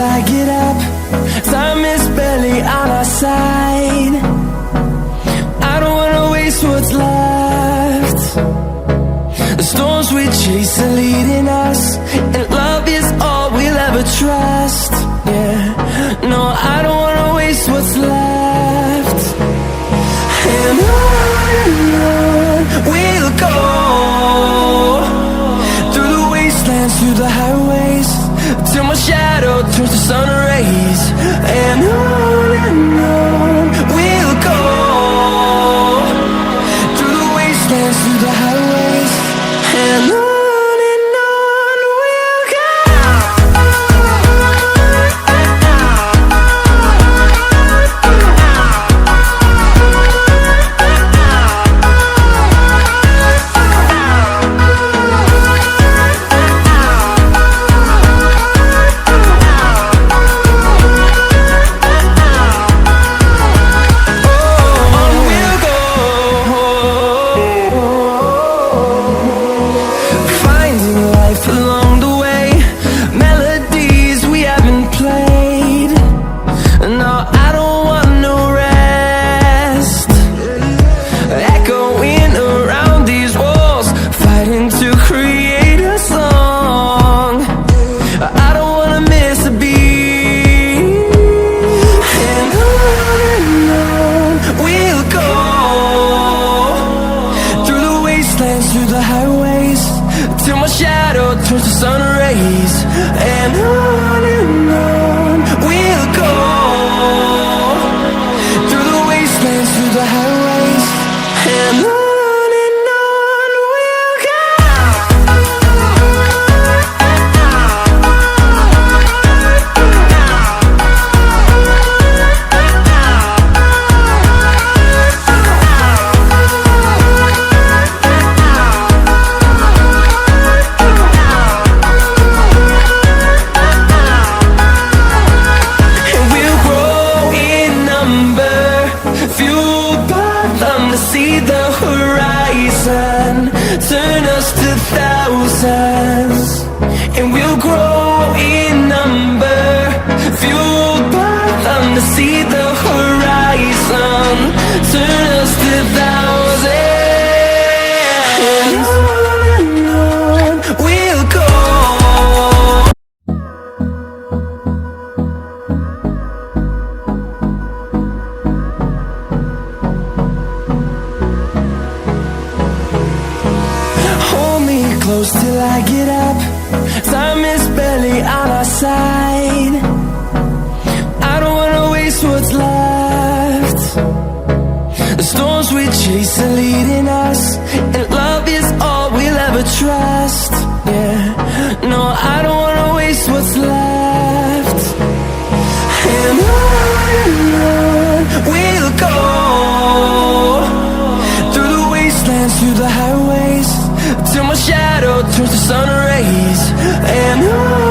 till I get up. Time is barely on our side. I don't wanna waste what's left. The storms we chase are leading us, and love is all we'll ever trust. Yeah, no, I don't wanna waste what's left. And on we'll go, through the wastelands, through the highways, till my shadow turns to sun rays. And on we'll go, through the wastelands, through the highways, and on we'll go. Through the highways, till my shadow turns to sun rays. And on we'll go, through the wastelands, through the highways, and on we'll go. See the horizon, turn us to thousands, and we'll grow in number, fueled by them to see the horizon, turn us to thousands, and on we'll go. Close till I get up. Time is barely on our side. I don't wanna waste what's left. The storms we chase are leading us, and love is all we'll ever trust. Yeah, no, I don't wanna waste what's left. And on we'll go, through the wastelands, through the highways, till my shadow turns to sun rays. And on